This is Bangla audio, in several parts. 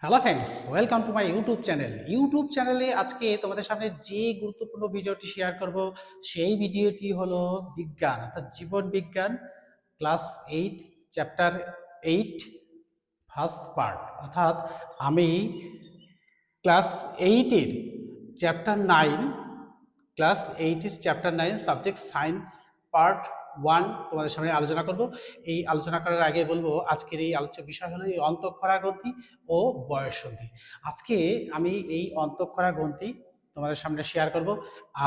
Hello friends, welcome to my YouTube channel. YouTube চ্যানেলে আজকে তোমাদের সামনে যে গুরুত্বপূর্ণ ভিডিওটি শেয়ার করব সেই ভিডিওটি হলো বিজ্ঞান অর্থাৎ জীবন বিজ্ঞান ক্লাস 8 চ্যাপ্টার 8 ফার্স্ট পার্ট। অর্থাৎ আমি ক্লাস 8-এর চ্যাপ্টার 9 ক্লাস 8-এর চ্যাপ্টার 9 সাবজেক্ট সায়েন্স পার্ট 1 তোমাদের সামনে আলোচনা করব। এই আলোচনা করার আগে বলবো আজকের এই আলোচ্য বিষয় হলো এই অন্তঃক্ষরা গ্রন্থি ও বয়ঃসন্ধি। আজকে আমি এই অন্তঃক্ষরা গ্রন্থি তোমাদের সামনে শেয়ার করব।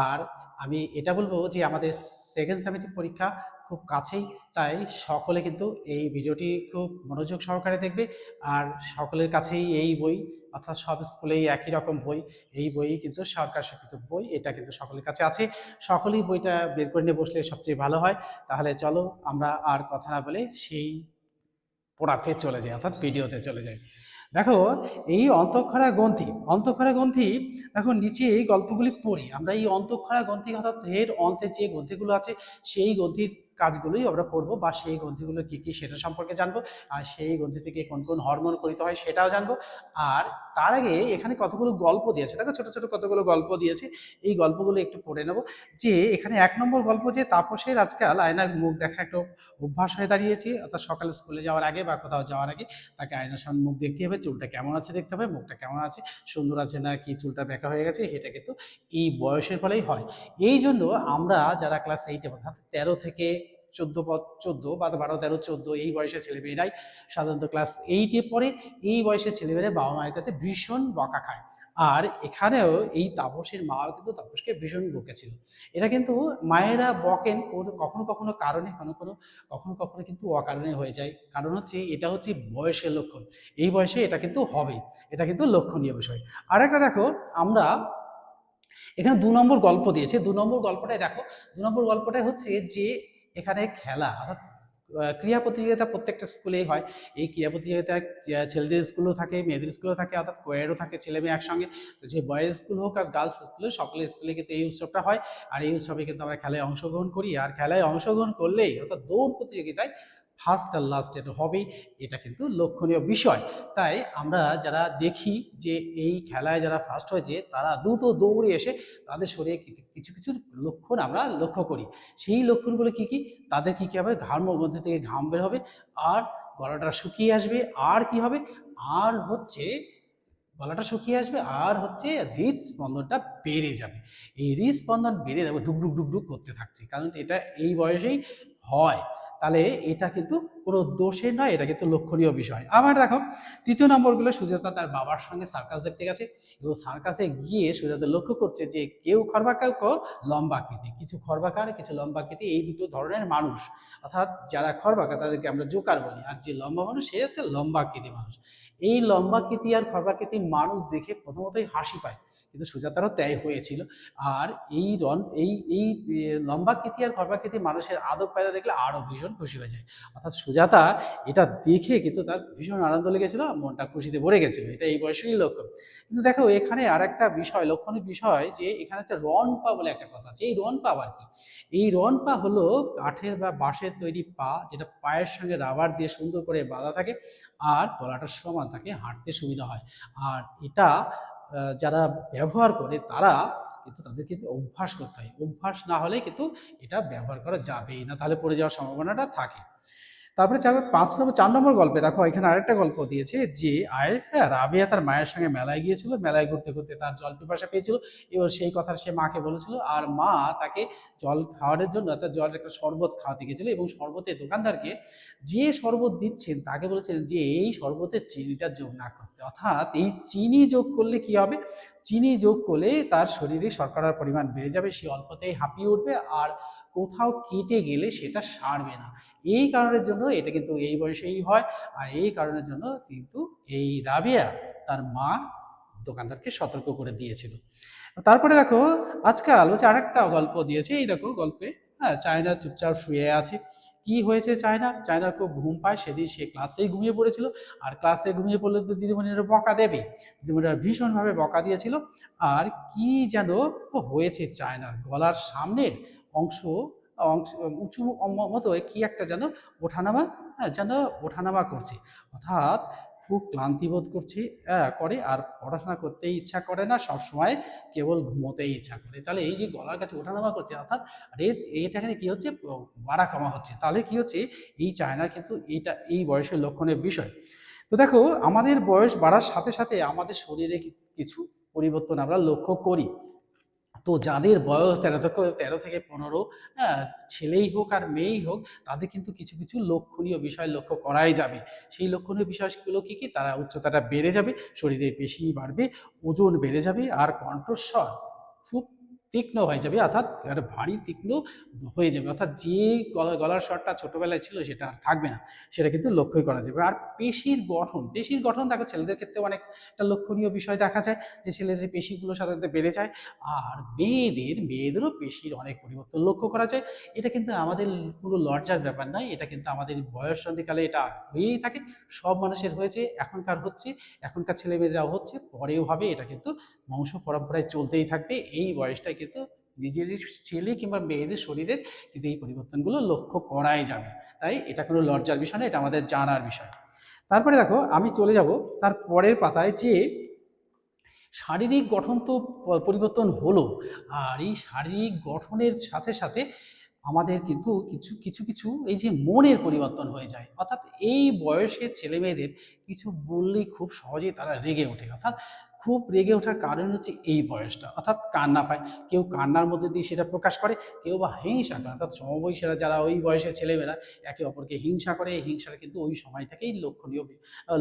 আর আমি এটা বলবো যে আমাদের সেকেন্ড সেমিস্টার পরীক্ষা খুব কাছেই, তাই সকলে কিন্তু এই ভিডিওটি খুব মনোযোগ সহকারে দেখবে। আর সকলের কাছেই এই বই অর্থাৎ সব স্কুলেই একই রকম বই, এই বই কিন্তু সরকার স্বীকৃত বই, এটা কিন্তু সকলের কাছে আছে। সকলেই বইটা বের করে নিয়ে বসলে সবচেয়ে ভালো হয়। তাহলে চলো আমরা আর কথা না বলে সেই পড়াতে চলে যাই অর্থাৎ ভিডিওতে চলে যাই। দেখো এই অন্তঃক্ষরা গ্রন্থি দেখো নিচে এই গল্পগুলি পড়ি আমরা। এই অন্তঃক্ষরা গ্রন্থি অর্থাৎ এর অন্তে যে গ্রন্থিগুলো আছে সেই গ্রন্থির কাজগুলোই আমরা পড়বো, বা সেই গ্রন্থিগুলো কি কি সেটা সম্পর্কে জানবো, আর সেই গ্রন্থি থেকে কোন কোন হরমোন করিত হয় সেটাও জানবো। আর তার আগে এখানে কতগুলো গল্প দিয়েছে, দেখো ছোট ছোট কতগুলো গল্প দিয়েছে, এই গল্পগুলো একটু পড়ে নেবো। যে এখানে 1 নম্বর গল্প, যে তাপসের আজকাল আয়নার মুখ দেখা একটা অভ্যাস হয়ে দাঁড়িয়েছে। অর্থাৎ সকালে স্কুলে যাওয়ার আগে বা কোথাও যাওয়ার আগে তাকে আয়নার সামনে মুখ দেখতে হবে, চুলটা কেমন আছে দেখতে হবে, মুখটা কেমন আছে, সুন্দর আছে না কি চুলটা বেঁকা হয়ে গেছে, সেটা কিন্তু এই বয়সের ফলেই হয়। এই জন্য আমরা যারা ক্লাস 8-এ অর্থাৎ 13 থেকে 14 বা 12, 13, 14 এই বয়সের ছেলেমেয়েরাই সাধারণত ক্লাস 8-এ পড়ে। এই বয়সের ছেলেমেয়েরা বাবা মায়ের কাছে ভীষণ বকা খায়। আর এখানেও এই তাপসের মাও কিন্তু তাপসকে ভীষণ বকেছিল। এটা কিন্তু মায়েরা বকেন কখনো কখনো কারণে, কখনো কখনো কিন্তু অকারণে হয়ে যায়। কারণ হচ্ছে এটা হচ্ছে বয়সের লক্ষণ, এই বয়সে এটা কিন্তু হবে, এটা কিন্তু লক্ষণীয় বিষয়। আর একটা দেখো, আমরা এখানে 2 নম্বর গল্প দিয়েছে। 2 নম্বর গল্পটাই দেখো, 2 নম্বর গল্পটাই হচ্ছে যে এখানে খেলা অর্থাৎ ক্রীড়া প্রতিযোগিতা প্রত্যেকটা স্কুলেই হয়। এই ক্রীড়া প্রতিযোগিতায় ছেলেদের স্কুলও থাকে, মেয়েদের স্কুলও থাকে, অর্থাৎ কোয়েডও থাকে, ছেলে মেয়ে একসঙ্গে। তো যে বয়েজ স্কুল হোক আর গার্লস স্কুলে, সকলের স্কুলে কিন্তু এই উৎসবটা হয়। আর এই উৎসবে কিন্তু আমরা খেলায় অংশগ্রহণ করি। আর খেলায় অংশগ্রহণ করলেই অর্থাৎ দৌড় প্রতিযোগিতায় ফার্স্ট আর লাস্ট এটা হবেই, এটা কিন্তু লক্ষণীয় বিষয়। তাই আমরা যারা দেখি যে এই খেলায় যারা ফার্স্ট হয়েছে তারা দ্রুত দৌড়ে এসে তাদের শরীরে কিছু কিছু লক্ষণ আমরা লক্ষ্য করি। সেই লক্ষণগুলো কি কি, তাদের কি কি হবে, ঘামের মধ্যে থেকে ঘাম বের হবে, আর গলাটা শুকিয়ে আসবে, আর কি হবে, আর হচ্ছে গলাটা শুকিয়ে আসবে, আর হচ্ছে হৃদস্পন্দনটা বেড়ে যাবে। এই হৃদস্পন্দন বেড়ে যাবে, ডুকডুক ডুকডুক করতে থাকছে, কারণ এটা এই বয়সেই হয়। তাহলে এটা কিন্তু কোনো দোষের নয়, এটা কিন্তু লক্ষণীয় বিষয়। আবার দেখো 3য় নম্বরগুলো, সুজাতা তার বাবার সঙ্গে সার্কাস দেখতে গেছে এবং সার্কাসে গিয়ে সুজাতা লক্ষ্য করছে যে কেউ খর্বাকার, কেউ লম্বা আকৃতি, কিছু খর্বাকার কিছু লম্বা আকৃতি, এই দুটো ধরনের মানুষ। অর্থাৎ যারা খর্বাকার তাদেরকে আমরা জোকার বলি, আর যে লম্বা মানুষ সে হচ্ছে লম্বা আকৃতি মানুষ। এই লম্বাকৃতি আর খর্বাকৃতি মানুষ দেখে প্রথমতই হাসি পায়, কিন্তু সুজাতারও তাই হয়েছিল। আর এই লম্বাকৃতি আর খর্বাকৃতি মানুষের আদব কায়দা দেখলে আরো ভীষণ খুশি হয়ে যায়। অর্থাৎ সুজাতা এটা দেখে কিন্তু তার ভীষণ আনন্দ লেগেছিল, মনটা খুশিতে ভরে গেছিল, এটা এই বয়সেরই লক্ষণ। কিন্তু দেখো এখানে আর একটা বিষয়, লক্ষণীয় বিষয়, যে এখানে একটা রন পা বলে একটা কথা আছে। এই রন পা আবার কি? এই রন পা হলো কাঠের বা বাঁশের তৈরি পা, যেটা পায়ের সঙ্গে রাবার দিয়ে সুন্দর করে বাঁধা থাকে, আর তলাটা সমান থাকে, হাঁটতে সুবিধা হয়। আর এটা যারা ব্যবহার করে তারা কিন্তু তাদের কিন্তু অভ্যাস করতে হয়, অভ্যাস না হলে কিন্তু এটা ব্যবহার করা যাবেই না, তাহলে পড়ে যাওয়ার সম্ভাবনাটা থাকে। তারপরে যাবে 4 নম্বর গল্পে, দেখো এখানে আরেকটা গল্প দিয়েছে যে রাবেয়া তার মায়ের সঙ্গে মেলায় গিয়েছিল, মেলায় ঘুরতে ঘুরতে তার জল পিপাসা পেয়েছিল, এবার সেই কথা সে মাকে বলেছিল, আর মা তাকে জল খাওয়ানোর জন্য তার জল একটা শরবত খাওয়াতে গিয়েছিল, এবং শরবতের দোকানদারকে যে শরবত দিচ্ছেন তাকে বলেছিলেন যে এই শরবতে চিনিটা যোগ না করতে। অর্থাৎ এই চিনি যোগ করলে কি হবে, চিনি যোগ করলে তার শরীরে শর্করার পরিমাণ বেড়ে যাবে, সে অল্পতেই হাঁপিয়ে উঠবে, আর কোথাও কেটে গেলে সেটা সারবে না। এই কারণের জন্য এটা কিন্তু এই বয়সেই হয়। আর এই কারণের জন্য কিন্তু এই রাবেয়া তার মা দোকানদারকে সতর্ক করে দিয়েছিল। তারপরে দেখো আজকাল হচ্ছে আরেকটা গল্প দিয়েছে। এই দেখো গল্পে, হ্যাঁ, চায়না চুপচাপ শুয়ে আছে। কি হয়েছে চায়নার খুব ঘুম পায়, সেদিন সে ক্লাসেই ঘুমিয়ে পড়েছিল। আর ক্লাসে ঘুমিয়ে পড়লে তো দিদিমণিরা বকা দেবে, দিদিমণিরা ভীষণভাবে বকা দিয়েছিল। আর কি যেন হয়েছে, চায়নার গলার সামনের অংশ অংশ উঁচু মতো কি একটা যেন ওঠানামা, হ্যাঁ, যেন ওঠানামা করছে। অর্থাৎ খুব ক্লান্তি বোধ করছি করে, আর পড়াশোনা করতেই ইচ্ছা করে না, সবসময় কেবল ঘুমোতেই ইচ্ছা করে। তাহলে এই যে গলার কাছে ওঠানামা করছে, অর্থাৎ এখানে কি হচ্ছে, বাড়া কমা হচ্ছে। তাহলে কি হচ্ছে, এই চায়নার কিন্তু এই বয়সের লক্ষণের বিষয়। তো দেখো, আমাদের বয়স বাড়ার সাথে সাথে আমাদের শরীরে কিছু পরিবর্তন আমরা লক্ষ্য করি। তো যাদের বয়স 13 থেকে 15, হ্যাঁ, ছেলেই হোক আর মেয়েই হোক, তাদের কিন্তু কিছু কিছু লক্ষণীয় বিষয় লক্ষ্য করাই যাবে। সেই লক্ষণীয় বিষয়গুলো কি কি, তারা উচ্চতাটা বেড়ে যাবে, শরীরের পেশি বাড়বে, ওজন বেড়ে যাবে, আর কণ্ঠস্বর খুব তীক্ষ্ণ হয়ে যাবে, অর্থাৎ একটা ভারী তীক্ষ্ণ হয়ে যাবে, অর্থাৎ যে গলার স্বরটা ছোটবেলায় ছিল সেটা আর থাকবে না, সেটা কিন্তু লক্ষ্যই করা যাবে। আর পেশির গঠন দেখো, ছেলেদের ক্ষেত্রে অনেক একটা লক্ষণীয় বিষয় দেখা যায় যে ছেলেদের পেশিগুলো সাধারণত বেড়ে যায়, আর মেয়েদেরও পেশির অনেক পরিবর্তন লক্ষ্য করা যায়। এটা কিন্তু আমাদের কোনো লজ্জার ব্যাপার নয়, এটা কিন্তু আমাদের বয়স সন্ধিকালে এটা হয়েই থাকে, সব মানুষের হয়েছে, এখনকার ছেলে মেয়েরাও হচ্ছে, পরেও হবে, এটা কিন্তু বংশ পরম্পরায় চলতেই থাকবে। এই বয়সটাই কিন্তু নিজের ছেলে কিংবা মেয়েদের শরীরের কিন্তু এই পরিবর্তনগুলো লক্ষ্য করাই যাবে। তাই এটা কোনো লজ্জার বিষয় না, এটা আমাদের জানার বিষয়। তারপরে দেখো, আমি চলে যাব তার পরের পাতায়, যে শারীরিক গঠন তো পরিবর্তন হলো, আর এই শারীরিক গঠনের সাথে সাথে আমাদের কিন্তু কিছু কিছু কিছু এই যে মনের পরিবর্তন হয়ে যায়, অর্থাৎ এই বয়সের ছেলে মেয়েদের কিছু বললেই খুব সহজেই তারা রেগে ওঠে, অর্থাৎ খুব রেগে ওঠার কারণ হচ্ছে এই বয়সটা, অর্থাৎ কান্না পায়, কেউ কান্নার মধ্যে দিয়ে সেটা প্রকাশ করে, কেউ বা হিংসা করে, অর্থাৎ সমবয়সীরা যারা ওই বয়সের ছেলেমেয়েরা একে অপরকে হিংসা করে, এই হিংসাটা কিন্তু ওই সময় থেকেই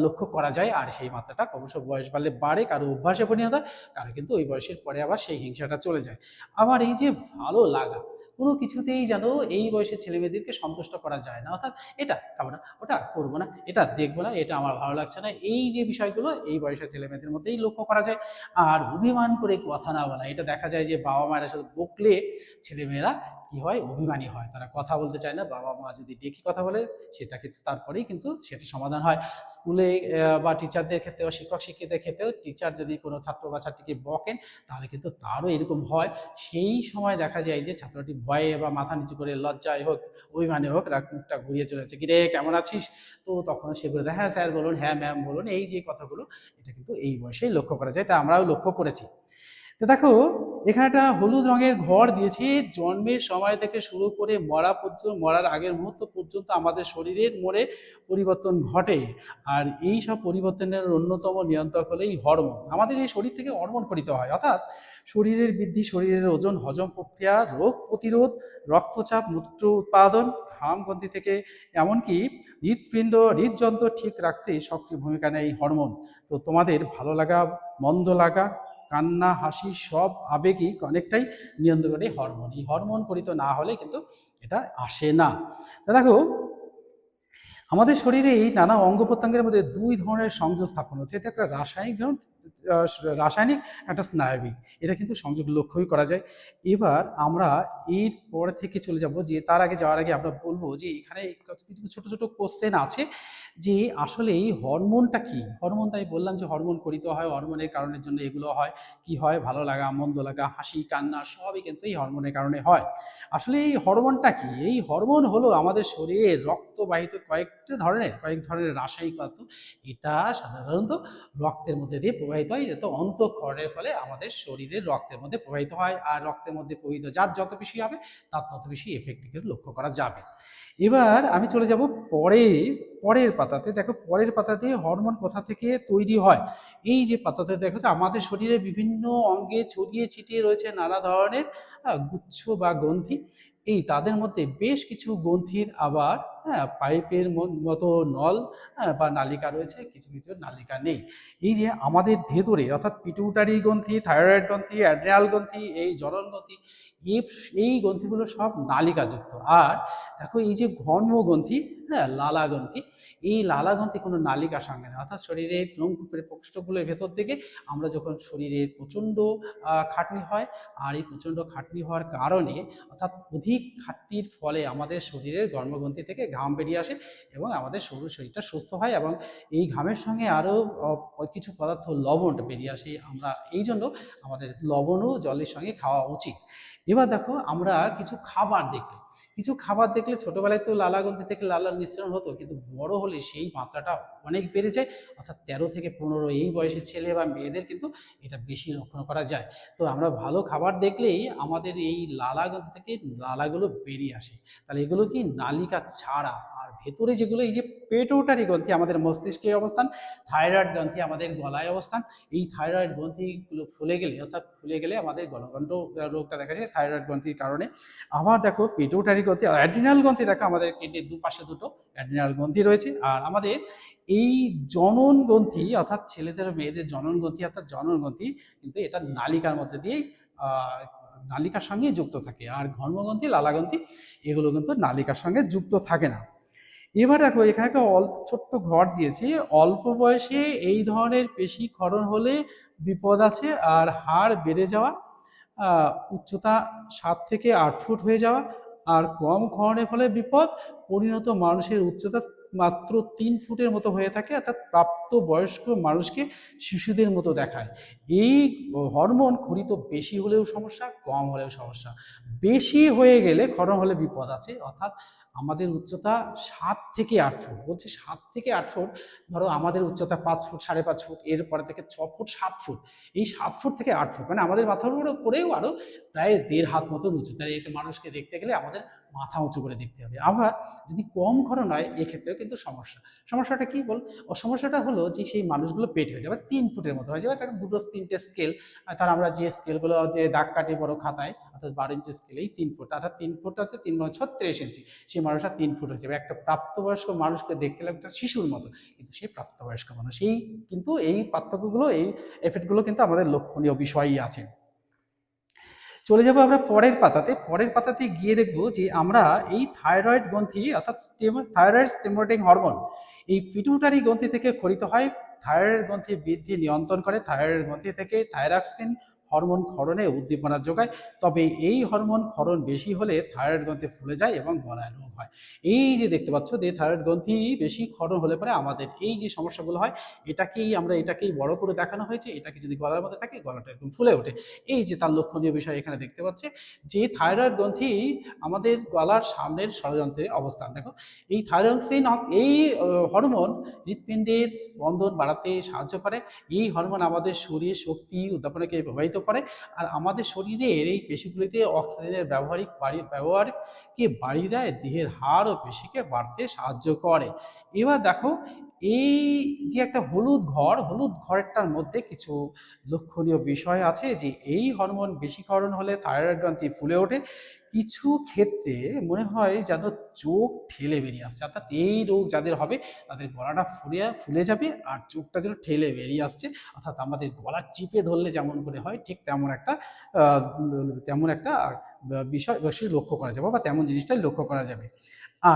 লক্ষ্য করা যায়। আর সেই মাত্রাটা ক্রমশ বয়স বাড়লে বাড়ে, কারো অভ্যাসে পরিণত হয়, কারো কিন্তু ওই বয়সের পরে আবার সেই হিংসাটা চলে যায়। আবার এই যে ভালো লাগা, কোনো কিছুতেই যেন এই বয়সের ছেলেমেয়েদেরকে সন্তুষ্ট করা যায় না, অর্থাৎ এটা খাবো না, ওটা করবো না, এটা দেখবো না, এটা আমার ভালো লাগছে না, এই যে বিষয়গুলো এই বয়সের ছেলেমেয়েদের মধ্যেই লক্ষ্য করা যায়। আর অভিমান করে কথা না বলা, এটা দেখা যায় যে বাবা মায়ের সাথে বকলে ছেলেমেয়েরা কি হয়, অভিমানী হয়, তারা কথা বলতে চায় না, বাবা মা যদি ডেকে কথা বলে সেটা কিন্তু তারপরেই কিন্তু সেটা সমাধান হয়। স্কুলে বা টিচারদের ক্ষেত্রে বা শিক্ষক শিক্ষিকাদের ক্ষেত্রেও টিচার যদি কোনো ছাত্র বা ছাত্রীকে বকেন, তাহলে কিন্তু তারও এরকম হয়। সেই সময় দেখা যায় যে ছাত্রটি ভয়ে বা মাথা নিচু করে, লজ্জায় হোক, অভিমানে হোক, মুখটা ঘুরিয়ে চলে যাচ্ছে, কিরে কেমন আছিস, তো তখন সে বলে, হ্যাঁ স্যার বলুন, হ্যাঁ ম্যাম বলুন, এই যে কথাগুলো, এটা কিন্তু এই বয়সেই লক্ষ্য করা যায়, তা আমরাও লক্ষ্য করেছি। তো দেখো, এখানে একটা হলুদ রঙের ঘর দিয়েছি, জন্মের সময় থেকে শুরু করে মরার আগের মুহূর্ত পর্যন্ত আমাদের শরীরের মনে পরিবর্তন ঘটে। আর এই সব পরিবর্তনের অন্যতম নিয়ন্ত্রক হলো এই হরমোন। আমাদের এই শরীর থেকে হরমোন খরিত হয়, অর্থাৎ শরীরের বৃদ্ধি, শরীরের ওজন, হজম প্রক্রিয়া, রোগ প্রতিরোধ, রক্তচাপ, মূত্র উৎপাদন, ঘাম গ্রন্থি থেকে এমনকি হৃদযন্ত্র ঠিক রাখতে সক্রিয় ভূমিকা নেয় এই হরমোন। তো তোমাদের ভালো লাগা, মন্দ লাগা, কান্না, হাসি, সব আবেগই অনেকটাই নিয়ন্ত্রণ করে হরমোন। এই হরমোন পরিত না হলে কিন্তু এটা আসে না। তা দেখো, আমাদের শরীরে এই নানা অঙ্গ প্রত্যঙ্গের মধ্যে দুই ধরনের সংযোগ স্থাপন হচ্ছে, এটা একটা রাসায়নিক, যেমন রাসায়নিক, একটা স্নায়বিক, এটা কিন্তু সংযোগ লক্ষ্যই করা যায়। এবার আমরা এর পর থেকে চলে যাব, যে তার আগে যাওয়ার আগে আমরা বলবো যে এখানে কিছু ছোট ছোট কোশ্চেন আছে, যে আসলে এই হরমোনটা কি। হরমোন, তাই বললাম যে হরমোন করিত হয়, হরমোনের কারণের জন্য এগুলো হয়। কি হয়, ভালো লাগা, মন্দ লাগা, হাসি, কান্না, সবই কিন্তু এই হরমোনের কারণে হয়। আসলে এই হরমোনটা কি, এই হরমোন হলো আমাদের শরীরে রক্তবাহিত কয়েক ধরনের রাসায়নিক পদার্থ, এটা সাধারণত রক্তের মধ্যে দিয়ে প্রবাহিত হয়, এটা তো অন্তঃক্ষরণের ফলে আমাদের শরীরের রক্তের মধ্যে প্রবাহিত হয়, আর রক্তের মধ্যে প্রবাহিত যার যত বেশি হবে তার তত বেশি এফেক্টিভ লক্ষ্য করা যাবে। এবার আমি চলে যাব পরের পাতাতে। দেখো, পরের পাতাতে হরমোন কোথা থেকে তৈরি হয়। এই যে পাতাতে দেখো, আমাদের শরীরে বিভিন্ন অঙ্গে ছড়িয়ে ছিটিয়ে রয়েছে নানা ধরনের গুচ্ছ বা গ্রন্থি। তাদের মধ্যে বেশ কিছু গ্রন্থির আবার পাইপের মতো নল বা নালিকা রয়েছে, কিছু কিছু নালিকা নেই। এই যে আমাদের ভেতরে, অর্থাৎ পিটুইটারি গ্রন্থি, থাইরয়েড গ্রন্থি, অ্যাড্রিনাল গ্রন্থি, এই জনন গ্রন্থি, এই গ্রন্থিগুলো সব নালিকাযুক্ত। আর দেখো, এই যে ঘর্ম গ্রন্থি, লালা গ্রন্থি, এই লালা গ্রন্থি কোনো নালিকার সঙ্গে না, অর্থাৎ শরীরের লোমকূপের কোষ্ঠগুলোর ভেতর থেকে আমরা যখন শরীরের প্রচণ্ড খাটনি হয়, আর এই প্রচণ্ড খাটনি হওয়ার কারণে, অর্থাৎ অধিক খাটনির ফলে আমাদের শরীরের গর্ভগ্রন্থি থেকে ঘাম বেরিয়ে আসে, এবং আমাদের শরীরটা সুস্থ হয়, এবং এই ঘামের সঙ্গে আরও কিছু পদার্থ, লবণ বেরিয়ে আসে। আমরা এই জন্য আমাদের লবণও জলের সঙ্গে খাওয়া উচিত। এবার দেখো, আমরা কিছু খাবার দেখলে, কিছু খাবার দেখলে ছোটবেলায় তো লালা গ্রন্থি থেকে লালার নিঃসরণ হতো, কিন্তু বড় হলে সেই মাত্রাটা অনেক বেড়ে যায়, অর্থাৎ 13 থেকে 15 এই বয়সী ছেলে বা মেয়েদের কিন্তু এটা বেশি লক্ষণ করা যায়। তো আমরা ভালো খাবার দেখলেই আমাদের এই লালা গ্রন্থি থেকে লালাগুলো বেরিয়ে আসে। তাহলে এগুলো কি নালিকা ছাড়া, আর ভেতরে যেগুলো এই যে পেটোটারি গ্রন্থি আমাদের মস্তিষ্কে অবস্থান, থাইরয়েড গ্রন্থি আমাদের গলায় অবস্থান। এই থাইরয়েড গ্রন্থিগুলো ফুলে গেলে, অর্থাৎ ফুলে গেলে আমাদের গলগণ্ড রোগটা দেখা যায় থাইরয়েড গ্রন্থির কারণে। আবার দেখো পিটুইটারি গ্রন্থি, অ্যাড্রিনাল গ্রন্থি, দেখো আমাদের কিডনির দুপাশে দুটো অ্যাড্রিনাল গ্রন্থি রয়েছে। আর আমাদের এই জনন গ্রন্থি, অর্থাৎ ছেলেদের মেয়েদের জনন গ্রন্থি, অর্থাৎ জনন গ্রন্থি কিন্তু এটা নালিকার মধ্যে দিয়েই নালিকার সঙ্গে যুক্ত থাকে। আর ঘর্মগ্রন্থি, লালা গ্রন্থি এগুলো কিন্তু নালিকার সঙ্গে যুক্ত থাকে না। এবার দেখো এখানে একটা ছোট্ট ঘর দিয়েছি, অল্প বয়সে এই ধরনের পেশি ক্ষরণ হলে বিপদ আছে। আর হাড় বেড়ে যাওয়া, উচ্চতা 7 থেকে 8 ফুট হয়ে যাওয়া, আর কম ক্ষরণের ফলে বিপদ। পরিণত মানুষের উচ্চতা মাত্র 3 ফুটের মতো হয়ে থাকে, অর্থাৎ প্রাপ্ত বয়স্ক মানুষকে শিশুদের মতো দেখায়। এই হরমোন ক্ষরিত বেশি হলেও সমস্যা, কম হলেও সমস্যা। বেশি হয়ে গেলে ক্ষরণ হলে বিপদ আছে, অর্থাৎ আমাদের উচ্চতা 7 থেকে 8 ফুট, বলছে 7 থেকে 8 ফুট। ধরো আমাদের উচ্চতা 5 ফুট, 5.5 ফুট, এরপরে থেকে 6 ফুট, 7 ফুট। এই 7 ফুট থেকে 8 ফুট মানে আমাদের মাথার উপরেও আরো প্রায় 1.5 হাত মতন উঁচু। তাই একটা মানুষকে দেখতে গেলে আমাদের মাথা উঁচু করে দেখতে হবে। আবার যদি কম ক্ষরণ হয় এক্ষেত্রেও কিন্তু সমস্যা। সমস্যাটা কি বল? সমস্যাটা হলো যে সেই মানুষগুলো পেট হয়ে যাবে 3 ফুটের মতো হয়ে যাবে। এটা 2-3টে স্কেল, তার আমরা যে স্কেলগুলো যে দাগ কাটি বড় খাতায়, অর্থাৎ 12 ইঞ্চি স্কেলেই 3 ফুট, অর্থাৎ 3 ফুট 3 × 36 ইঞ্চি, সেই মানুষটা 3 ফুট হয়ে যাবে। একটা প্রাপ্তবয়স্ক মানুষকে দেখতে গেলে একটা শিশুর মতো, কিন্তু সেই প্রাপ্তবয়স্ক মানুষ। এই কিন্তু এই পার্থক্যগুলো, এই এফেক্টগুলো কিন্তু আমাদের লক্ষণীয় বিষয়ই আছে। চলে যাব আমরা পরের পাতাতে। পরের পাতাতে গিয়ে দেখবো যে আমরা এই থাইরয়েড গ্রন্থি, অর্থাৎ থাইরয়েড স্টিমুলেটিং হরমোন, এই পিটুইটারি গ্রন্থি থেকে ক্ষরিত হয়। থাইরয়েড গ্রন্থি বৃদ্ধি নিয়ন্ত্রণ করে। থাইরয়েড গ্রন্থি থেকে থাইরক্সিন হরমোন ক্ষরণে উদ্দীপনা যোগায়। তবে এই হরমোন ক্ষরণ বেশি হলে থাইরয়েড গ্রন্থি ফুলে যায় এবং গলায় রোগ হয়। এই যে দেখতে পাচ্ছ যে থাইরয়েড গ্রন্থি বেশি ক্ষরণ হলে পরে আমাদের এই যে সমস্যাগুলো হয়, এটাকেই বড় করে দেখানো হয়েছে। এটাকে যদি গলার মধ্যে থাকে, গলাটা এরকম ফুলে ওঠে। এই যে তার লক্ষণীয় বিষয় এখানে দেখতে পাচ্ছে, যে থাইরয়েড গ্রন্থি আমাদের গলার সামনের ষড়যন্ত্রে অবস্থান। দেখো এই থাইরক্সিন, এই হরমোন হৃৎপিণ্ডের স্পন্দন বাড়াতে সাহায্য করে। এই হরমোন আমাদের শরীর শক্তি উদ্যাপনকে প্রভাবিত করে। আর আমাদের শরীরের এই পেশিগুলিতে অক্সিজেনের ব্যবহারকে বাড়িয়ে দেয়। দেহের হাড় ও পেশিকে বাড়তে সাহায্য করে। এবার দেখো এই যে একটা হলুদ ঘরটার মধ্যে কিছু লক্ষণীয় বিষয় আছে, যে এই হরমোন বেশিকরণ হলে থাইরয়েড গ্রন্থি ফুলে ওঠে। কিছু ক্ষেত্রে মনে হয় যেন চোখ ঠেলে বেরিয়ে আসছে, অর্থাৎ এই রোগ যাদের হবে তাদের গলাটা ফুলে যাবে আর চোখটা যেন ঠেলে বেরিয়ে আসছে, অর্থাৎ আমাদের গলা চিপে ধরলে যেমন করে হয় ঠিক তেমন একটা বিষয় লক্ষ্য করা যাবে, বা তেমন জিনিসটাই লক্ষ্য করা যাবে।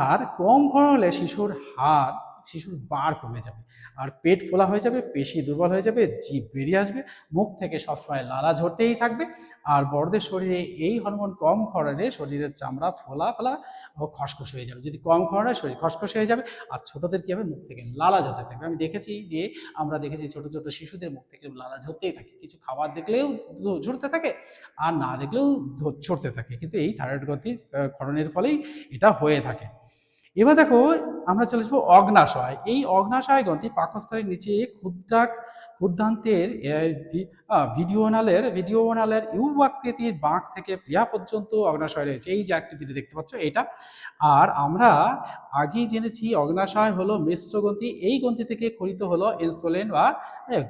আর কম ক্ষরণ হলে শিশুর বার কমে যাবে, আর পেট ফোলা হয়ে যাবে, পেশি দুর্বল হয়ে যাবে, জিভ বেরিয়ে আসবে, মুখ থেকে সবসময় লালা ঝরতেই থাকবে। আর বড়দের শরীরে এই হরমোন কম ক্ষরণে শরীরের চামড়া ফোলা ও খসখস হয়ে যাবে। যদি কম ক্ষরণে শরীর খসখস হয়ে যাবে। আর ছোটদের কি হবে, মুখ থেকে লালা ঝরতে থাকবে। আমরা দেখেছি ছোট ছোট শিশুদের মুখ থেকে লালা ঝরতেই থাকে, কিছু খাবার দেখলেও ঝরতে থাকে, আর না দেখলেও ঝরতে থাকে। কিন্তু এই থাইরয়েড গ্রন্থির ক্ষরণের ফলেই এটা হয়ে থাকে। এবার দেখো আমরা চলে আসবো অগ্নাশয়। এই অগ্নাশয় গ্রন্থি পাকস্থলীর নিচে ক্ষুদ্রান্তের ভিডিওনালের ইউ আকৃতির বাঁক থেকে প্লিহা পর্যন্ত অগ্নাশয় রয়েছে। এই যে আকৃতিটি দেখতে পাচ্ছ এটা। আর আমরা আগেই জেনেছি অগ্নাশয় হলো মিশ্র গ্রন্থি। এই গ্রন্থি থেকে ক্ষরিত হলো ইনসুলিন বা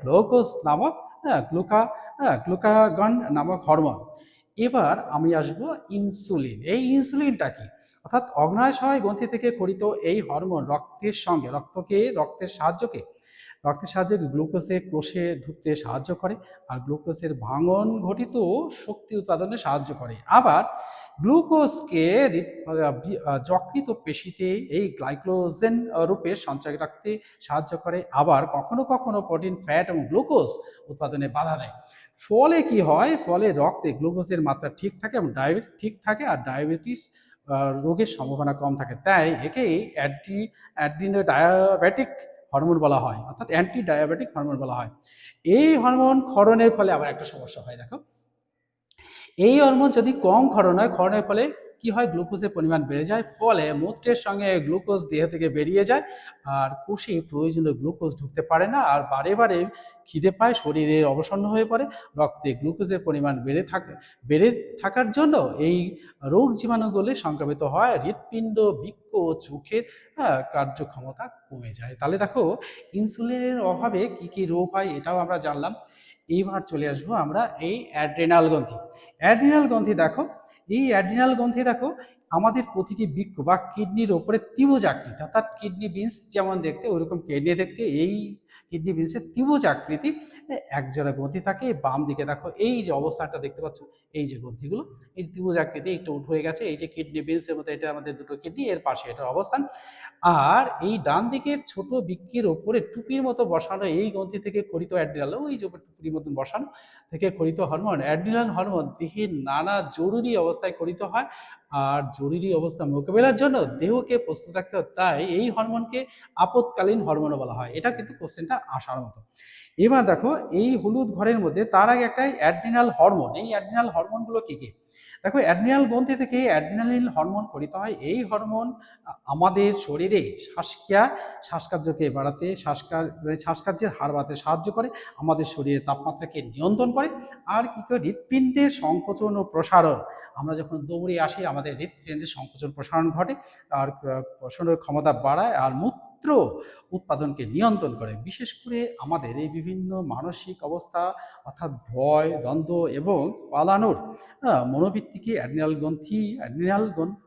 গ্লুকোজ নামক গ্লুকাগন নামক হরমোন। এবার আমি আসবো ইনসুলিন। এই ইনসুলিনটা কি? অর্থাৎ অগ্নাশয় গ্রন্থি থেকে ক্ষরিত এই হরমোন রক্তের সাহায্যে গ্লুকোজের কোষে ঢুকতে সাহায্য করে, আর গ্লুকোজের ভাঙন ঘটিত শক্তি উৎপাদনে সাহায্য করে। আবার গ্লুকোজকে যকৃত পেশিতে এই গ্লাইকোজেন রূপে সঞ্চয় রাখতে সাহায্য করে। আবার কখনো কখনো প্রোটিন, ফ্যাট এবং গ্লুকোজ উৎপাদনে বাধা দেয়। ফলে কি হয়? ফলে রক্তে গ্লুকোজের মাত্রা ঠিক থাকে এবং আর ডায়াবেটিস রোগের সম্ভাবনা কম থাকে। তাই একে ডায়াবেটিক হরমোন বলা হয়, অর্থাৎ অ্যান্টি ডায়াবেটিক হরমোন বলা হয়। এই হরমোন ক্ষরণের ফলে আবার একটা সমস্যা হয়। দেখো এই হরমোন যদি কম ক্ষরণ হয়, ক্ষরণের ফলে কি হয়, গ্লুকোজের পরিমাণ বেড়ে যায়, ফলে মূত্রের সঙ্গে গ্লুকোজ দেহ থেকে বেরিয়ে যায়, আর কোষে প্রয়োজনীয় গ্লুকোজ ঢুকতে পারে না, আর বারে বারে খিদে পায়, শরীরের অবসন্ন হয়ে পড়ে, রক্তে গ্লুকোজের পরিমাণ বেড়ে থাকার জন্য এই রোগ জীবাণুগুলো সংক্রামিত হয়, হৃৎপিণ্ড, বৃক্ক, চোখের কার্যক্ষমতা কমে যায়। তাহলে দেখো, ইনসুলিনের অভাবে কি কি রোগ হয় এটাও আমরা জানলাম। এইবার চলে আসবো আমরা এই অ্যাড্রিনাল গ্রন্থি। অ্যাড্রিনাল গ্রন্থি দেখো, এই অ্যাড্রিনাল গ্রন্থি দেখো আমাদের প্রতিটি বৃক্ক বা কিডনির ওপরে ত্রিভুজ আকৃতি, অর্থাৎ কিডনি বিনস যেমন দেখতে ওইরকম কিডনি দেখতে, এই কিডনি বিনসের ত্রিভুজ আকৃতি একজোড়া গ্রন্থি থাকে। বাম দিকে দেখো এই যে অবস্থানটা দেখতে পাচ্ছ, এই যে গ্রন্থিগুলো এই ত্রিভুজ আকৃতি একটু উঠে হয়ে গেছে, এই যে কিডনি বিনসের মতো, এটা আমাদের দুটো কিডনি, এর পাশে এটার অবস্থান। আর এই ডান দিকের ছোট বৃক্কের ওপরে টুপির মতো বসানো এই গ্রন্থি থেকে খরিত অ্যাড্রিনাল, ওই যে টুপির মতন বসানো থেকে খরিত হরমোন অ্যাড্রিনাল হরমোন দেহের নানা জরুরি অবস্থায় খরিত হয়, আর জরুরি অবস্থা মোকাবেলার জন্য দেহকে প্রস্তুত রাখতে হয়। তাই এই হরমোনকে আপৎকালীন হরমোনও বলা হয়। এটা কিন্তু কোশ্চেনটা আসার মতো। এবার দেখো, এই হলুদ ঘরের মধ্যে তার আগে একটা অ্যাড্রিনাল হরমোন, এই অ্যাড্রিনাল হরমোনগুলো কি কি? দেখো, অ্যাড্রিনাল গ্রন্থি থেকে অ্যাড্রিনালিন হরমোন খরিত হয়। এই হরমোন আমাদের শরীরে শ্বাসকার্যকে বাড়াতে, শ্বাসকার্যের হার বাড়াতে সাহায্য করে, আমাদের শরীরের তাপমাত্রাকে নিয়ন্ত্রণ করে, আর কি করে হৃৎপিণ্ডের সংকোচন ও প্রসারণ, আমরা যখন দৌড়ে আসি আমাদের হৃৎপিণ্ডের সংকোচন প্রসারণ ঘটে, আর প্রসারণের ক্ষমতা বাড়ায়, আর মূত্র উৎপাদনকে নিয়ন্ত্রণ করে। বিশেষ করে আমাদের এই বিভিন্ন মানসিক অবস্থা, অর্থাৎ ভয়, দ্বন্দ্ব এবং পালানোর মনোবৃত্তিকে অ্যাড্রিনাল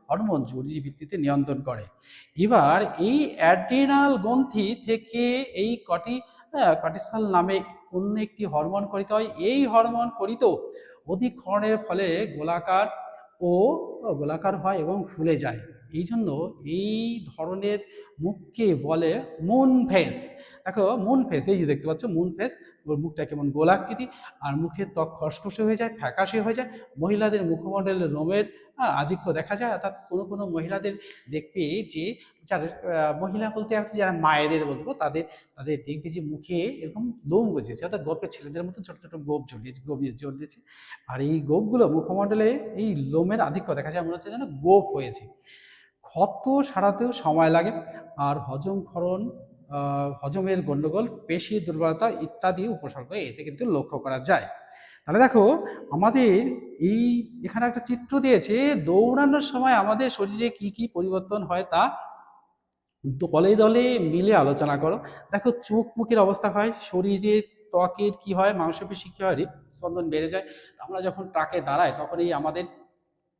হরমোন জরুরি ভিত্তিতে নিয়ন্ত্রণ করে। এবার এই অ্যাড্রিনাল গ্রন্থি থেকে এই কর্টিসল নামে অন্য একটি হরমোন খরিত হয়। এই হরমোন খরিত অধিক ক্ষরণের ফলে গোলাকার হয় এবং ফুলে যায়। এই জন্য এই ধরনের মুখকে বলে মুন ফেস। দেখো, মুন ফেস, এই যে দেখতে পাচ্ছ মুন ফেস, ওর মুখটা কেমন গোলাকৃতি, আর মুখের ত্বক খসখসে হয়ে যায়, ফ্যাকাশে হয়ে যায়। মহিলাদের মুখমণ্ডলে রোমের আধিক্য দেখা যায়, অর্থাৎ কোনো কোনো মহিলাদের দেখবে যে, যারা মহিলা বলতে যারা মায়েদের বলবো, তাদের দেখবে যে মুখে এরকম লোম গজিয়েছে, অর্থাৎ গোপের ছেলেদের মতো ছোট ছোট গোপ জড়িয়েছে। আর এই গোপগুলো মুখমণ্ডলে এই লোমের আধিক্য দেখা যায়, মনে হচ্ছে যেন গোপ হয়েছে। ক্ষত সারাতেও সময় লাগে, আর হজমের গণ্ডগোল, পেশি দুর্বলতা ইত্যাদি উপসর্গ এতে কিন্তু লক্ষ্য করা যায়। তাহলে দেখো, আমাদের এখানে একটা চিত্র দিয়েছে, দৌড়ানোর সময় আমাদের শরীরে কি কি পরিবর্তন হয় তা দলে দলে মিলে আলোচনা করো। দেখো, চোখ মুখের অবস্থা হয়, শরীরের ত্বকের কি হয়, মাংসপেশি কি হয়, হৃদস্পন্দন বেড়ে যায়। আমরা যখন ট্রাকে দাঁড়াই তখন এই আমাদের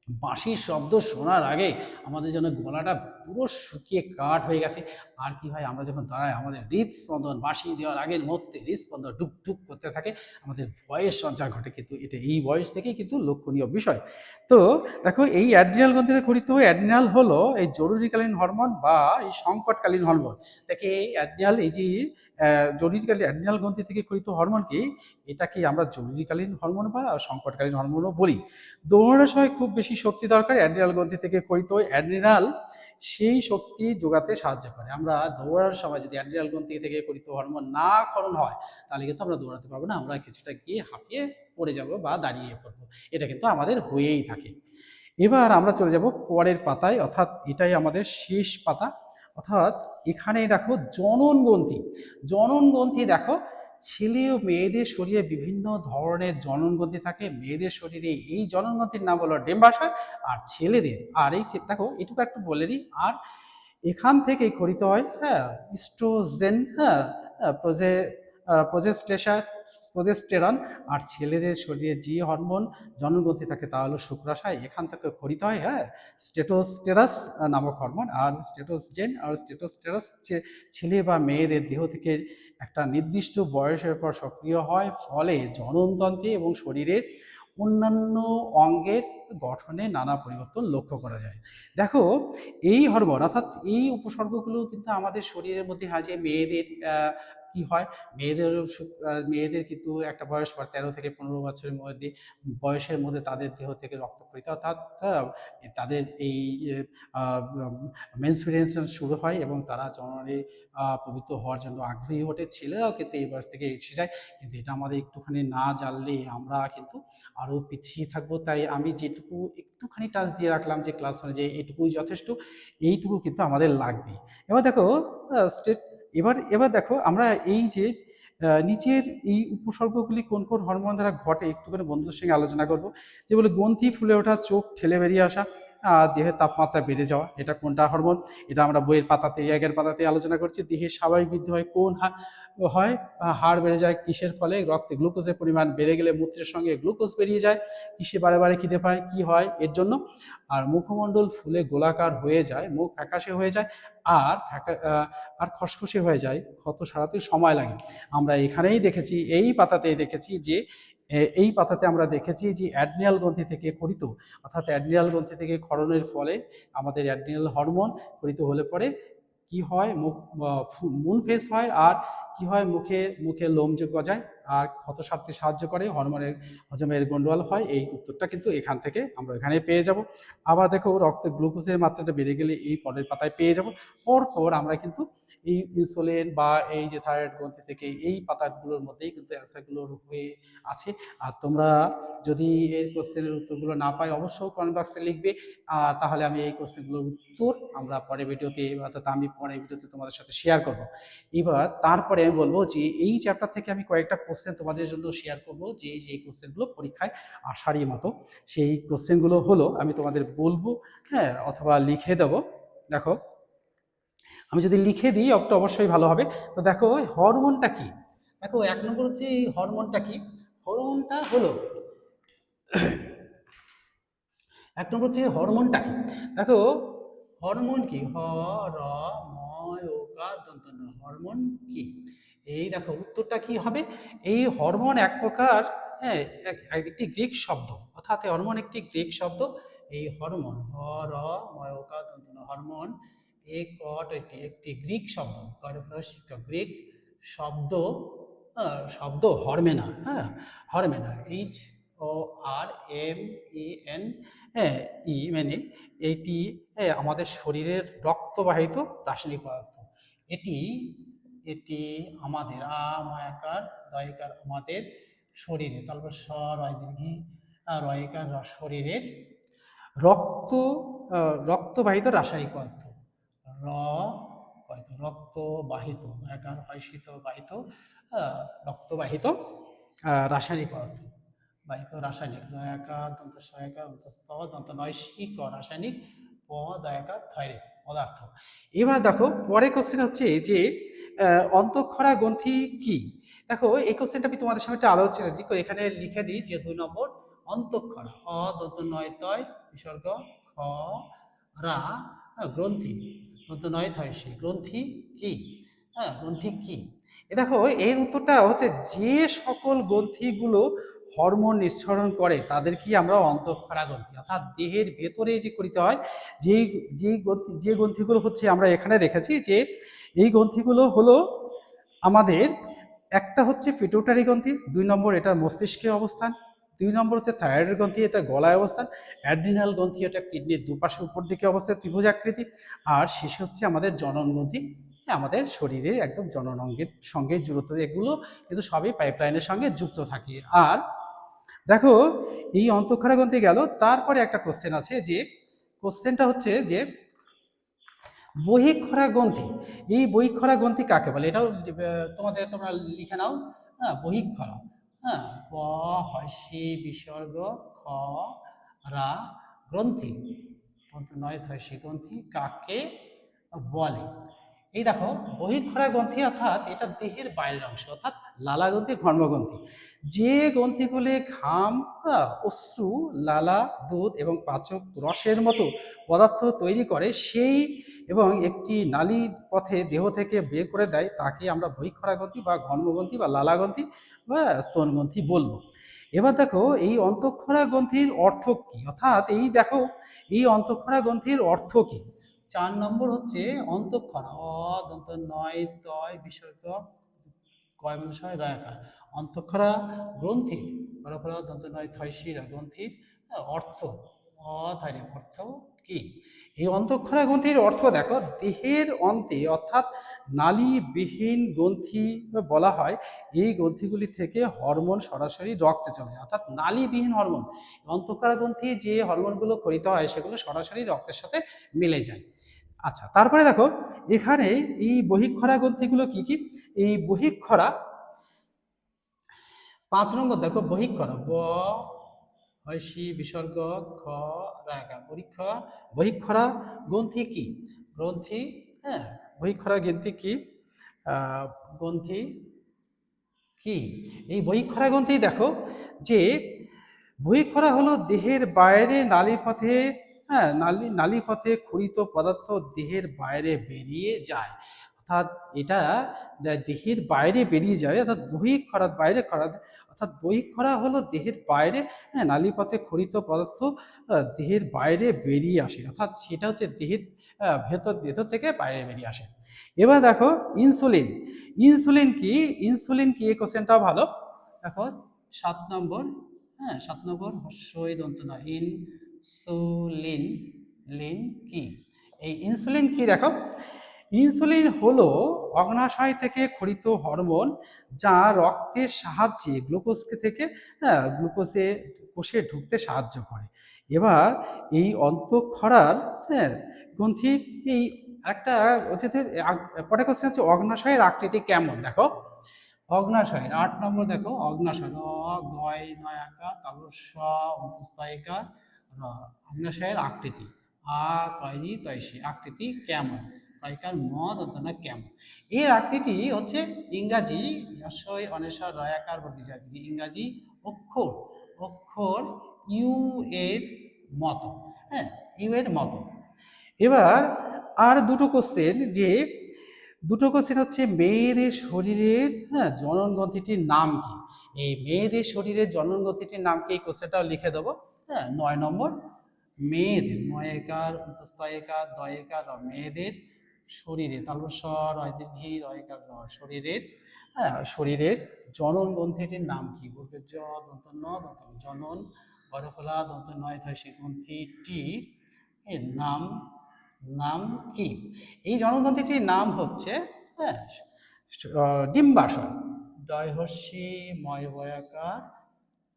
বাঁশির শব্দ শোনার আগে আমাদের যেন গলাটা পুরো শুকিয়ে কাঠ হয়ে গেছে। আর কি হয়, আমরা যখন দাঁড়াই আমাদের হৃদস্পন্দন বাঁশি দেওয়ার আগের মুহূর্তে হৃদস্পন্দন ডুক ডুক করতে থাকে, আমাদের বয়স সঞ্চার ঘটে। কিন্তু এটা এই বয়স থেকেই কিন্তু লক্ষণীয় বিষয়। তো দেখো, এই অ্যাড্রিনাল গ্রন্থিতে খরিত অ্যাড্রিনাল হলো এই জরুরিকালীন হরমোন বা এই সংকটকালীন হরমোন। দেখে অ্যাড্রিনাল, এই যে জরুরিকালীন অ্যাড্রিনাল গ্রন্থি থেকে খরিত হরমোন কি, এটাকে আমরা জরুরিকালীন হরমোন বা সংকটকালীন হরমোনও বলি। দৌড়ানোর সময় খুব বেশি শক্তি দরকার, অ্যাড্রিনাল গ্রন্থি থেকে খরিত অ্যাড্রিনাল সেই শক্তি যোগাতে সাহায্য করে। আমরা দৌড়ানোর সময় যদি অ্যাড্রিনাল গ্রন্থি থেকে খরিত হরমোন না ক্ষরণ হয়, তাহলে কিন্তু আমরা দৌড়াতে পারবো না, আমরা কিছুটা গিয়ে হাঁপিয়ে পড়ে যাব বা দাঁড়িয়ে পড়বো। এটা কিন্তু আমাদের হয়েই থাকে। এবার আমরা চলে যাব পরের পাতায়, অর্থাৎ এটাই আমাদের শেষ পাতা। অর্থাৎ এখানে দেখো জনন গ্রন্থি দেখো, ছেলে ও মেয়েদের শরীরে বিভিন্ন ধরনের জনন গ্রন্থি থাকে। মেয়েদের শরীরে এই জনন গ্রন্থির নাম হলো ডিম্বাশয়, আর ছেলেদের, আর এই দেখো এটুকু একটু বলে নিই, আর এখান থেকে খরিত হয় ইস্ট্রোজেন, প্রজেস্টেরন। আর ছেলেদের শরীরে যে হরমোন জননগ্রন্থি থাকে তা হলো শুক্রাশয়, এখান থেকে খরিত হয় স্টেটোস্টেরাস নামক হরমোন। আর স্টেটোস্টেরন আর স্টেটোস্টেরাস ছেলে বা মেয়েদের দেহ থেকে একটা নির্দিষ্ট বয়সের পর সক্রিয় হয়, ফলে জননতন্ত্রে এবং শরীরের অন্যান্য অঙ্গের গঠনে নানা পরিবর্তন লক্ষ্য করা যায়। দেখো, এই হরমোন অর্থাৎ এই উপসর্গগুলো কিন্তু আমাদের শরীরের মধ্যে হয়, যে মেয়েদের কি হয়, মেয়েদের কিন্তু একটা বয়স পর 13 থেকে 15 বছরের মধ্যে বয়সের মধ্যে তাদের দেহ থেকে রক্তক্ষরণ অর্থাৎ তাদের এই মেন্সুরেশন শুরু হয় এবং তারা জননে পবিত্র হওয়ার জন্য আগ্রহী ওঠে। ছেলেরাও কিন্তু এই বয়স থেকে এসে যায়, কিন্তু এটা আমাদের একটুখানি না জানলে আমরা কিন্তু আরও পিছিয়ে থাকবো। তাই আমি যেটুকু একটুখানি টাচ দিয়ে রাখলাম যে ক্লাস অনুযায়ী এইটুকুই যথেষ্ট, এইটুকু কিন্তু আমাদের লাগবে। এবার দেখো স্টেট এবার দেখো আমরা এই যে নিচের এই উপসর্গগুলি কোন কোন হরমোন দ্বারা ঘটে একটুখানি বন্ধুদের সঙ্গে আলোচনা করবো। যেগুলো গ্রন্থি ফুলে ওঠা, চোখ ঠেলে বেরিয়ে আসা, দেহের তাপমাত্রা বেড়ে যাওয়া, এটা কোনটা হরমোন? এটা আমরা বইয়ের পাতাতে 1-এর পাতাতে আলোচনা করছি। দেহের স্বাভাবিক বৃদ্ধি হয় কোন হয়? হাড় বেড়ে যায় কিসের ফলে? রক্তে গ্লুকোজের পরিমাণ বেড়ে গেলে মূত্রের সঙ্গে গ্লুকোজ বেরিয়ে যায়। কিসে বারে বারে খিদে পায়? কি হয় এর জন্য? আর মুখমণ্ডল ফুলে গোলাকার হয়ে যায়, মুখ ফ্যাকাশে হয়ে যায়, আর আর খসখসে হয়ে যায়, ক্ষত সারাতে সময় লাগে। আমরা এখানেই দেখেছি, এই পাতাতেই দেখেছি যে এই পাতাতে আমরা দেখেছি যে অ্যাড্রিনাল গ্রন্থি থেকে ক্ষরিত, অর্থাৎ অ্যাড্রিনাল গ্রন্থি থেকে ক্ষরণের ফলে আমাদের অ্যাড্রিনাল হরমোন ক্ষরিত হলে পরে কি হয়? মুন ফেস হয়, আর কি হয়? মুখে লোম যে গজায় আর ক্ষত সারতে সাহায্য করে, হজমের গন্ডগোল হয়। এই উত্তরটা কিন্তু এখান থেকে আমরা এখানে পেয়ে যাব। আবার দেখো রক্তে গ্লুকোজের মাত্রাটা বেড়ে গেলে এই পরের পাতায় পেয়ে যাব। পরপর আমরা কিন্তু এই ইনসুলিন বা এই যে থাইরয়েড গ্রন্থি থেকে এই পাতাগুলোর মধ্যেই কিন্তু অ্যান্সারগুলো হয়ে আছে। আর তোমরা যদি এই কোশ্চেনের উত্তরগুলো না পাই অবশ্যই কমেন্ট বক্সে লিখবে, তাহলে আমি এই কোশ্চেনগুলোর উত্তর আমরা পরের ভিডিওতে, অর্থাৎ আমি পরের ভিডিওতে তোমাদের সাথে শেয়ার করব। এবার তারপরে আমি বলবো যে এই চ্যাপ্টার থেকে আমি কয়েকটা কোশ্চেন তোমাদের জন্য শেয়ার করব, যে যে কোশ্চেনগুলো পরীক্ষায় আসারই মতো। সেই কোশ্চেনগুলো হলো, আমি তোমাদের বলবো, হ্যাঁ, অথবা লিখে দেবো। দেখো আমি যদি লিখে দিই অবশ্যই ভালো হবে। তো দেখো হরমোনটা কি? দেখো 1 নম্বর হচ্ছে এই হরমোনটা কি? হরমোনটা হলো 1 নম্বর হচ্ছে হরমোনটা কি? দেখো হরমোন কি? হরমোন কি? এই দেখো উত্তরটা কি হবে? এই হরমোন এক প্রকার, হ্যাঁ, একটি গ্রিক শব্দ, অর্থাৎ হরমোন একটি গ্রিক শব্দ। এই হরমোন হরমোন একটি গ্রিক শব্দ, গ্রিক শব্দ, হরমেনা, হ্যাঁ, হরমেনা, HORMEN, হ্যাঁ, মানে এটি আমাদের শরীরের রক্তবাহিত রাসায়নিক পদার্থ। এটি এটি আমাদের আমায়াকার দয়কার আমাদের শরীরে, তারপর রয়দীর্ঘী রয়কার শরীরের রক্তবাহিত রাসায়নিক পদার্থ। রক্তবাহিত একার হয় শীতবাহিত রক্তবাহিত রাসায়নিক পদার্থ, বাহিত রাসায়নিক দয়াকার দন্ত সহায়কার অন্তস্থ দন্ত নৈশিক রাসায়নিক দয়াকার থৈরিক পদার্থ। এবার দেখো পরে কোশ্চেন হচ্ছে যে অন্তঃক্ষরা গ্রন্থি কি? দেখো এই কোশ্চেনটা আমি তোমাদের সামনে একটা আলোচনা এখানে লিখে দিই যে 2 নম্বর অন্তঃক্ষরা, দন্ত নয় তয় বিসর্গ খ রা গ্রন্থি, দন্ত নয় থয় সি গ্রন্থি কি? হ্যাঁ, গ্রন্থি কি? দেখো এর উত্তরটা হচ্ছে যে সকল গ্রন্থিগুলো হরমোন নিঃসরণ করে তাদের কি আমরা অন্তঃক্ষরা গ্রন্থি, অর্থাৎ দেহের ভেতরে যে করিতে হয় যে গ্রন্থিগুলো হচ্ছে আমরা এখানে রেখেছি যে এই গ্রন্থিগুলো হলো আমাদের, একটা হচ্ছে পিটুইটারি গ্রন্থি, 2 নম্বর এটা মস্তিষ্কে অবস্থান, 2 নম্বর হচ্ছে থাইরয়েড গ্রন্থি, এটা গলায় অবস্থান, অ্যাড্রিনাল গ্রন্থি এটা কিডনির দুপাশে উপর দিকে অবস্থান ত্রিভুজাকৃতি, আর শেষে হচ্ছে আমাদের জনন গ্রন্থি, আমাদের শরীরে একদম জনন অঙ্গের সঙ্গে যুক্ত। এগুলো কিন্তু সবই পাইপলাইনের সঙ্গে যুক্ত থাকে। আর দেখো এই অন্তঃক্ষরা গ্রন্থি গেল, তারপরে একটা কোশ্চেন আছে, যে কোশ্চেনটা হচ্ছে যে বহিঃক্ষরা গ্রন্থি। এই বহিঃক্ষরা গ্রন্থি কাকে বলে? এটাও তোমরা লিখে নাও। হ্যাঁ, বহিঃক্ষরা, হ্যাঁ, ক হর্ষি বিসর্গ খ রা গ্রন্থি, নয় হর্ষি গ্রন্থি কাকে বলে? এই দেখো বহিঃক্ষরা গ্রন্থি অর্থাৎ এটা দেহের বাইরের অংশ, অর্থাৎ লালা গ্রন্থি, ঘর্মগ্রন্থি, যে গ্রন্থিগুলি ঘাম, অশ্রু, লালা, দুধ এবং পাচক রসের মতো পদার্থ তৈরি করে সেই এবং একটি নালী পথে দেহ থেকে বের করে দেয়, তাকে আমরা বহিঃক্ষরা গ্রন্থি বা ঘর্মগ্রন্থি বা লালা গ্রন্থি বা স্তন গ্রন্থি বলবো। এবার দেখো এই অন্তঃক্ষরা গ্রন্থির অর্থ কি, অর্থাৎ এই দেখো এই অন্তঃক্ষরা গ্রন্থির অর্থ কি? 4 নম্বর হচ্ছে অন্তঃক্ষরা, দন্ত নয় তয় বিসর্গ ক্ষয় রয়াকার অন্তঃক্ষরা গ্রন্থির গড়ফলা দন্ত নয় থয়শিরা গ্রন্থির অর্থ অর্থ কি? এই অন্তঃক্ষরা গ্রন্থির অর্থ দেখো, দেহের অন্তে অর্থাৎ নালীবিহীন গ্রন্থি বলা হয়। এই গ্রন্থিগুলি থেকে হরমোন সরাসরি রক্তে চলে যায়, অর্থাৎ নালীবিহীন হরমোন। অন্তঃক্ষরা গ্রন্থি যে হরমোনগুলো ক্ষরিত হয় সেগুলো সরাসরি রক্তের সাথে মিলে যায়। আচ্ছা, তারপরে দেখো এখানে এই বহিঃক্ষরা গ্রন্থিগুলো কি কি? এই বহিঃক্ষরা 5 নম্বর দেখো, বহিঃক্ষরা ব হয়সি বিসর্গ খ রাগা বহিঃক্ষরা গ্রন্থি কি? গ্রন্থি, হ্যাঁ, বহিঃক্ষরা গ্রন্থি কি? গ্রন্থি কি? এই বহিঃক্ষরা গ্রন্থি দেখো যে বহিঃক্ষরা হলো দেহের বাইরে নালীপথে, হ্যাঁ, নালীপথে ক্ষরিত পদার্থ দেহের বাইরে বেরিয়ে যায়, অর্থাৎ এটা দেহের বাইরে বেরিয়ে যায়, অর্থাৎ বহিঃক্ষরা বাইরে খরা, অর্থাৎ বহিঃক্ষরা হলো দেহের বাইরে, হ্যাঁ, নালীপথে ক্ষরিত পদার্থ দেহের বাইরে বেরিয়ে আসে, অর্থাৎ সেটা হচ্ছে দেহের ভেতর থেকে বাইরে বেরিয়ে আসে। এবার দেখো ইনসুলিন। ইনসুলিন কি? ইনসুলিন কি, এই কোশ্চেনটাও ভালো। দেখো 7 নম্বর, হ্যাঁ 7 নম্বর হস্যই দন্ত না, ইনসুলিন লিন কি? এই ইনসুলিন কি দেখো, ইনসুলিন হলো অগ্নাশয় থেকে ক্ষরিত হরমোন যা রক্তের সাহায্যে গ্লুকোজকে থেকে, হ্যাঁ, গ্লুকোজে কোষে ঢুকতে সাহায্য করে। এবার এই অন্তঃক্ষরার, হ্যাঁ, গ্রন্থির এই একটা পরে কোশ্চেন হচ্ছে অগ্নাশয়ের আকৃতি কেমন? দেখো অগ্নাশয়ের 8 নম্বর দেখো, অগ্নাশয় গয় নয়াকা তারপর স অন্তস্থায়িকা র, অগ্নাশয়ের আকৃতি আ কয়নি তৈশি, আকৃতি কেমন? কয়কার মদ অন্তনা কেমন? এর আকৃতি হচ্ছে ইংরাজি অশ্বয় অনেশ্বর রয়াকার বর্গীজাতি, ইংরাজি অক্ষর অক্ষর ইউ এর মতো, হ্যাঁ, ইউ এর মতো। এবার আর দুটো কোশ্চেন, যে দুটো কোশ্চেন হচ্ছে মেয়েদের শরীরের, হ্যাঁ, জনন গ্রন্থিটির নাম কি? এই মেয়েদের শরীরের জনন গ্রন্থিটির নাম কি? এই কোশ্চেনটাও লিখে দেবো, হ্যাঁ। 9 নম্বর মেয়েদের, নয়কার অন্তস্তয়কার দয়কার মেয়েদের শরীরে তালস্বর ঘি রয়কার শরীরের, হ্যাঁ, শরীরের জনন গ্রন্থিটির নাম কি? বলবে জ দন্ত ন দন্ত জনন গড়ফলা দন্ত নয় থয়সি গ্রন্থিটির এর নাম নাম কি? এই জনগ্রন্থিটির নাম হচ্ছে, হ্যাঁ, ডিম্বাশয়, ডয়হস্যি ময় বয়াকার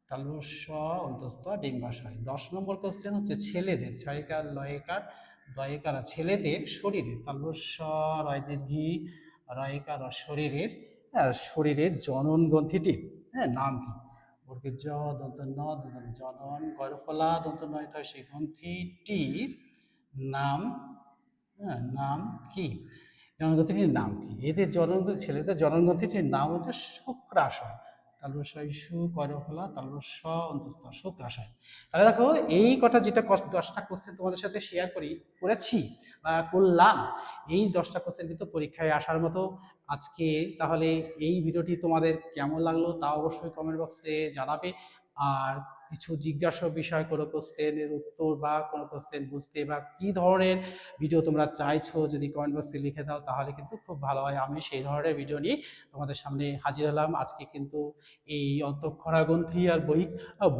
তালস্য অন্তস্থ ডিম্বাশয়। 10 নম্বর কোশ্চেন হচ্ছে ছেলেদের, ছয়কার লয়কার দয়কার ছেলেদের শরীরে তালস্য রয়দীর্ঘি রয়কার শরীরের, হ্যাঁ, শরীরের জনন গ্রন্থিটি, হ্যাঁ, নাম কি? বর্গের জ দন্ত ন দন্ত জনন গর্ভফলা দন্ত নয় সেই গ্রন্থিটির নাম, হ্যাঁ, নাম কি? জনগ্রন্থিটির নাম কি? এদের জনগ্রন্থি, ছেলেদের জনগ্রন্থিটির নাম হচ্ছে শুক্রাশয়, তালবস্যই সু করফলা তালবস্য অন্তস্থ শুক্রাশয়। তাহলে দেখো এই কটা যেটা 10টা কোশ্চেন তোমাদের সাথে শেয়ার করেছি বা করলাম, এই 10টা কোশ্চেন কিন্তু পরীক্ষায় আসার মতো। আজকে তাহলে এই ভিডিওটি তোমাদের কেমন লাগলো তা অবশ্যই কমেন্ট বক্সে জানাবে। আর কিছু জিজ্ঞাসা বিষয়, কোনো কোশ্চেনের উত্তর বা কোনো কোশ্চেন বুঝতে বা কি ধরনের ভিডিও তোমরা চাইছো যদি কমেন্ট বক্সে লিখে দাও তাহলে কিন্তু খুব ভালো হয়। আমি সেই ধরনের ভিডিও নিয়ে তোমাদের সামনে হাজির হলাম। আজকে কিন্তু এই অন্তঃক্ষরা গ্রন্থি আর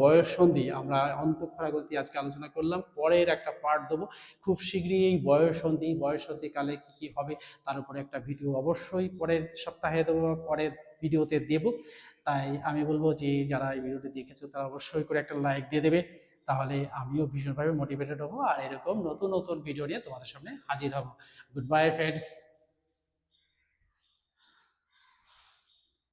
বয়ঃসন্ধি, আমরা অন্তঃক্ষরা গ্রন্থি আজকে আলোচনা করলাম। পরের একটা পার্ট দেবো খুব শীঘ্রই, এই বয়ঃসন্ধি কালে কি কি হবে তার উপরে একটা ভিডিও অবশ্যই পরের সপ্তাহে দেবো, পরের ভিডিওতে দেব। তাই আমি বলবো যে যারা এই ভিডিওটি দেখেছো তারা অবশ্যই করে একটা লাইক দিয়ে দেবে, তাহলে আমিও ভীষণভাবে মোটিভেটেড হবো আর এরকম নতুন নতুন ভিডিও নিয়ে তোমাদের সামনে হাজির হব। Good bye friends.